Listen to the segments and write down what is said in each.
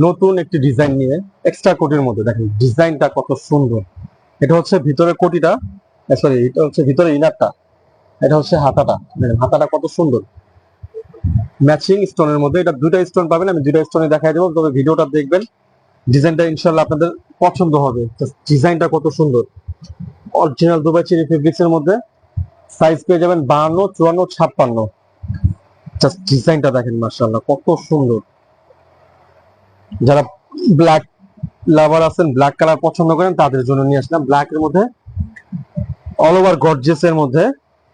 নতুন একটি ডিজাইন নিয়ে এক্সট্রা কোটির মধ্যে দেখেন ডিজাইনটা কত সুন্দর। এটা হচ্ছে ভিতরে কোটিটা, সরি এটা হচ্ছে ভিতরে ইনারটা, এটা হচ্ছে হাতাটা। দেখেন হাতাটা কত সুন্দর ম্যাচিং স্টোনের মধ্যে। এটা দুইটা স্টোন পাবেন, আমি দুইটা স্টোনে দেখাই দেবো, তবে ভিডিওটা দেখবেন। ডিজাইনটা ইনশাল্লাহ আপনাদের পছন্দ হবে। ডিজাইনটা কত সুন্দর, অরিজিনাল দুবাই চেরি ফেব্রিক্স এর মধ্যে। সাইজ পেয়ে যাবেন 52, 54, 56। জাস্ট ডিজাইনটা দেখেন মাশাআল্লাহ কত সুন্দর। যারা ব্ল্যাক লাভার আছেন, ব্ল্যাক কালার পছন্দ করেন, তাদের জন্য নিয়ে আসলাম ব্ল্যাক এর মধ্যে অল ওভার গর্জিয়াস এর মধ্যে।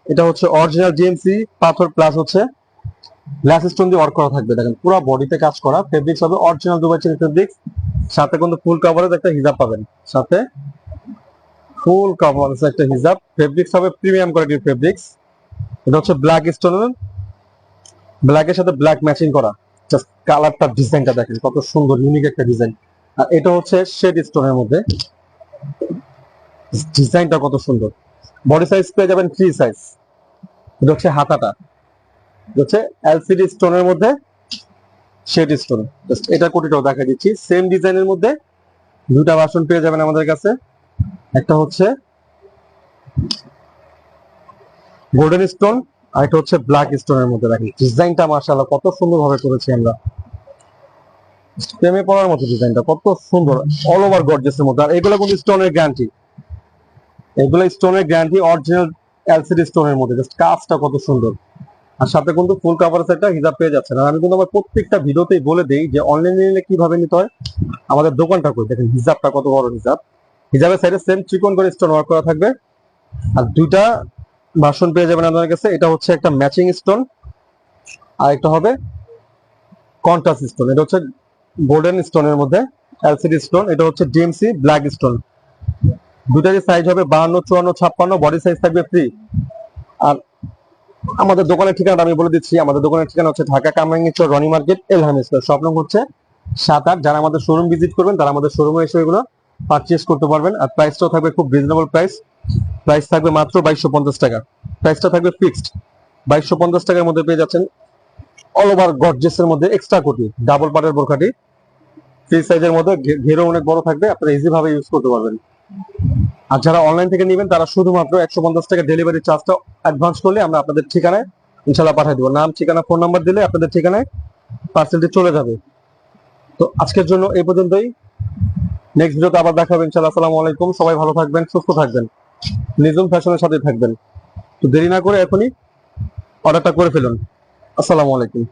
এটা হচ্ছে অরিজিনাল জিএমসি পাথর প্লাস হচ্ছে গ্লাস স্টোন দিয়ে ওয়ার্ক করা থাকবে। দেখেন পুরো বডিতে কাজ করা, ফেব্রিক্স হবে অরিজিনাল দুবাই চেরি ফেব্রিক্স। সাথে কিন্তু ফুল কাভারেজ একটা হিজাব পাবেন, সাথে ফুল কাভারেজ একটা হিজাব। ফেব্রিক্স হবে প্রিমিয়াম কোয়ালিটির ফেব্রিক্স। এটা হচ্ছে ব্ল্যাক স্টোনের, ব্ল্যাকের সাথে ব্ল্যাক ম্যাচিং করা। জাস্ট কালারটা ডিজাইনটা দেখেন কত সুন্দর, ইউনিক একটা ডিজাইন। আর এটা হচ্ছে শেড স্টোনের মধ্যে, ডিজাইনটা কত সুন্দর। বডি সাইজ পেয়ে যাবেন ফ্রি সাইজ। এটা হচ্ছে হাতাটা, এটা হচ্ছে এলসিডি স্টোনের মধ্যে শেড স্টোন। জাস্ট এটা কোটিটাও দেখা দিচ্ছি সেম ডিজাইনের মধ্যে। দুটা ভার্সন পেয়ে যাবেন আমাদের কাছে। একটা হচ্ছে গোল্ডেন স্টোন, আর এটা হচ্ছে ব্ল্যাক স্টোনের মধ্যে। দেখেন ডিজাইনটা মাশাআল্লাহ কত সুন্দর ভাবে করেছি আমরা, প্রেমে পড়ার মতো ডিজাইনটা কত সুন্দর, অল ওভার গর্জিয়াসের মধ্যে। আর এগুলো কিন্তু স্টোনের গ্যারান্টি, এগুলো স্টোনের গ্যারান্টি, অরিজিনাল এলসিডি স্টোনের মধ্যে। জাস্ট কাজটা কত সুন্দর। আর সাথে কিন্তু ফুল কাভারেজ একটা হিজাব পেয়ে যাচ্ছেন। আর আমি কিন্তু আমার প্রত্যেকটা ভিডিওতেই বলে দেই যে অনলাইনে নিলে কিভাবে নিতে হয়। আমাদের দোকানটা করে দেখেন, হিজাবটা কত বড় হিজাব। হিজাবের সাইডে সেম চিকন করে স্টোন ওয়ার্ক করা থাকবে। আর দুইটা ভার্সন পেয়ে যাবেন আপনাদের কাছে। এটা হচ্ছে একটা ম্যাচিং স্টোন, আর একটা হবে কন্ট্রাস্ট স্টোন। এটা হচ্ছে গোল্ডেন স্টোনের মধ্যে এলসিডি স্টোন। এটা হচ্ছে ডিএমসি ব্ল্যাক স্টোন। দুটারই সাইজ হবে 52, 54, 56। বডি সাইজ থাকবে ফ্রি। আর আমাদের দোকানের ঠিকানাটা আমি বলে দিচ্ছি। আমাদের দোকানের ঠিকানা হচ্ছে Dhaka Kamrangirchar Roni market Elham square, shop নং হচ্ছে 7-8। যারা আমাদের শোরুম ভিজিট করবেন তারা আমাদের শোরুমে এসে এগুলো পারচেজ করতে পারবেন। আর প্রাইসটাও থাকবে খুব রিজনেবল প্রাইস। প্রাইস থাকবে মাত্র 2250 টাকা। প্রাইসটা থাকবে ফিক্সড 2250 টাকার মধ্যে পেয়ে যাচ্ছেন অল ওভার গর্জিয়াস এর মধ্যে এক্সট্রা কোটি ডাবল পাটের বোরখাটি ফ্রি সাইজের মধ্যে। ঘেরও অনেক বড় থাকবে, আপনারা ইজি ভাবে ইউজ করতে পারবেন। আর যারা অনলাইন থেকে নেবেন তারা শুধুমাত্র 150 টাকা ডেলিভারি চার্জটা অ্যাডভান্স করলে আমরা আপনাদের ঠিকানায় ইনশাল্লাহ পাঠিয়ে দেবো। নাম, ঠিকানা, ফোন নাম্বার দিলে আপনাদের ঠিকানায় পার্সেলটি চলে যাবে। তো আজকের জন্য এই পর্যন্তই। নেক্সট ভিডিওতে আবার দেখা হবে ইনশাল্লাহ। আসসালামু আলাইকুম, সবাই ভালো থাকবেন, সুস্থ থাকবেন, নিজুম ফ্যাশনের সাথে থাকবেন। তো দেরি না করে এখনই অর্ডারটা করে ফেলুন। আসসালামু আলাইকুম।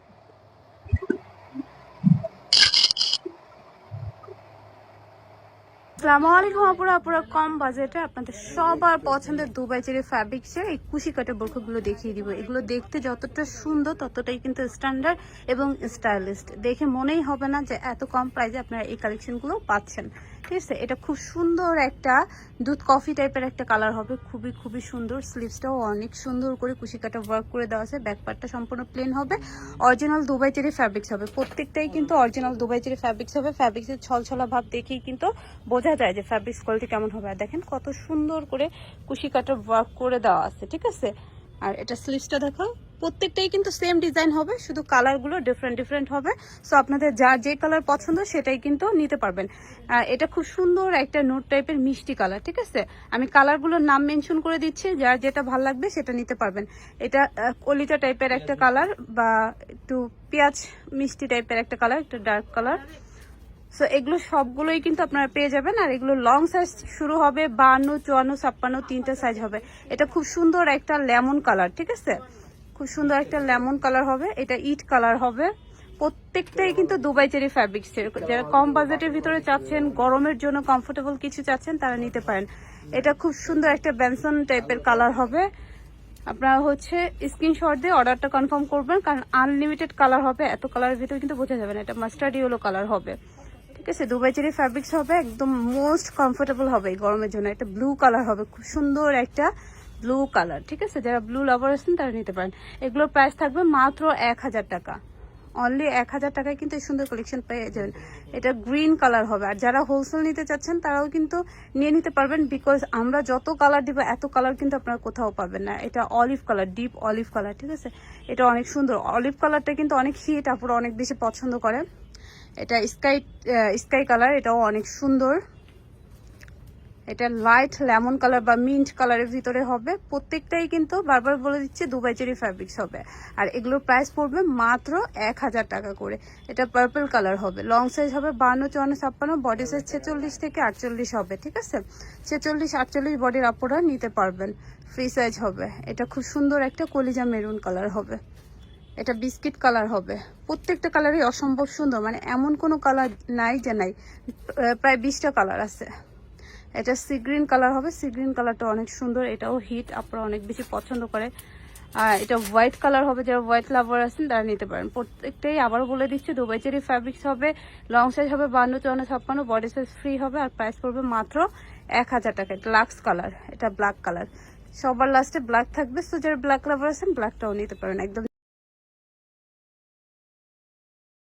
আসসালামু আলাইকুম আপুরা। আপুরা কম বাজেটে আপনাদের সবার পছন্দের দুবাই চেরি ফ্যাব্রিক্সের এই কুশি কাটা বোরখাগুলো দেখিয়ে দিব। এগুলো দেখতে যতটা সুন্দর ততটাই কিন্তু স্ট্যান্ডার্ড এবং স্টাইলিস্ট। দেখে মনেই হবে না যে এত কম প্রাইসে আপনারা এই কালেকশনগুলো পাচ্ছেন। ঠিক আছে, এটা খুব সুন্দর একটা দুধ কফি টাইপের একটা কালার হবে, খুবই খুবই সুন্দর। স্লিভসটাও অনেক সুন্দর করে কুশি কাটা ওয়ার্ক করে দেওয়া আছে। ব্যাক পার্টটা সম্পূর্ণ প্লেন হবে, অরিজিনাল দুবাই চেরি ফ্যাব্রিক্স হবে। প্রত্যেকটাই কিন্তু অরিজিনাল দুবাই চেরি ফ্যাব্রিক্স হবে। ফ্যাব্রিক্সের ছলছলা ভাব দেখেই কিন্তু বোঝা যায় যে ফ্যাব্রিক্স কোয়ালিটি কেমন হবে। আর দেখেন কত সুন্দর করে কুশি কাটার ওয়ার্ক করে দেওয়া আছে। ঠিক আছে, আর এটা স্লিভসটা দেখো, প্রত্যেকটাই কিন্তু সেম ডিজাইন হবে, শুধু কালারগুলো ডিফারেন্ট ডিফারেন্ট হবে। সো আপনাদের যার যে কালার পছন্দ সেটাই কিন্তু নিতে পারবেন। এটা খুব সুন্দর একটা নোট টাইপের মিষ্টি কালার। ঠিক আছে, আমি কালারগুলোর নাম মেনশন করে দিচ্ছি, যার যেটা ভালো লাগবে সেটা নিতে পারবেন। এটা কলিজা টাইপের একটা কালার, বা একটু পেঁয়াজ মিষ্টি টাইপের একটা কালার, একটা ডার্ক কালার। সো এগুলো সবগুলোই কিন্তু আপনারা পেয়ে যাবেন। আর এগুলো লং সাইজ শুরু হবে 52, 54, 56, তিনটা সাইজ হবে। এটা খুব সুন্দর একটা লেমন কালার। ঠিক আছে, খুব সুন্দর একটা লেমন কালার হবে। এটা ইট কালার হবে। প্রত্যেকটাই কিন্তু দুবাই চেরি ফ্যাব্রিক্সের। যারা কম বাজেটের ভিতরে চাচ্ছেন, গরমের জন্য কমফোর্টেবল কিছু চাচ্ছেন, তারা নিতে পারেন। এটা খুব সুন্দর একটা বেনসন টাইপের কালার হবে। আপনারা হচ্ছে স্ক্রিনশট দিয়ে অর্ডারটা কনফার্ম করবেন, কারণ আনলিমিটেড কালার হবে, এত কালারের ভিতরে কিন্তু বোঝা যাবে না। এটা মাস্টার্ড ইয়েলো কালার হবে। ঠিক আছে, দুবাই চেরি ফ্যাব্রিক্স হবে, একদম মোস্ট কমফোর্টেবল হবে এই গরমের জন্য। একটা ব্লু কালার হবে, খুব সুন্দর একটা ব্লু কালার। ঠিক আছে, যারা ব্লু লাভার আছেন তারা নিতে পারেন। এগুলোর প্রাইস থাকবে মাত্র 1000 টাকা। অনলি 1000 টাকায় কিন্তু এই সুন্দর কালেকশন পেয়ে যাবেন। এটা গ্রিন কালার হবে। আর যারা হোলসেল নিতে চাচ্ছেন তারাও কিন্তু নিয়ে নিতে পারবেন, বিকজ আমরা যত কালার দিব এত কালার কিন্তু আপনারা কোথাও পাবেন না। এটা olive colour, deep olive colour. ঠিক আছে, এটা অনেক সুন্দর। অলিভ কালারটা কিন্তু অনেক হিট, আপনারা অনেক বেশি পছন্দ করে। এটা স্কাই কালার, এটাও অনেক সুন্দর। এটা লাইট লেমন কালার বা মিন্ট কালারের ভিতরে হবে। প্রত্যেকটাই কিন্তু বারবার বলে দিচ্ছি দুবাই চেরি ফ্যাব্রিক্স হবে। আর এগুলোর প্রাইস পড়বে মাত্র 1000 টাকা করে। এটা পার্পল কালার হবে, লং সাইজ হবে 52, 54, 56, বডি সাইজ 46 থেকে 48 হবে। ঠিক আছে, 46, 48 বডির আপুরা নিতে পারবেন, ফ্রি সাইজ হবে। এটা খুব সুন্দর একটা কলিজা মেরুন কালার হবে, এটা বিস্কিট কালার হবে। প্রত্যেকটা কালারই অসম্ভব সুন্দর, মানে এমন কোনো কালার নাই যে নাই, প্রায় 20টা কালার আছে। এটা সি গ্রিন কালার হবে, সি গ্রিন কালারটা অনেক সুন্দর, এটাও হিট, আপনারা অনেক বেশি পছন্দ করে। আর এটা হোয়াইট কালার হবে, যারা হোয়াইট লাভার আছেন তারা নিতে পারেন। প্রত্যেকটাই আবারও বলে দিচ্ছি দুবাই চেরি ফ্যাব্রিক্স হবে, লং সাইজ হবে 52, 54, 56, বডি সাইজ ফ্রি হবে। আর প্রাইস পড়বে মাত্র 1000 টাকা। এটা লাক্স কালার, এটা ব্ল্যাক কালার, সবার লাস্টে ব্ল্যাক থাকবে। সো যারা ব্ল্যাক লাভার আছেন ব্ল্যাকটাও নিতে পারেন একদম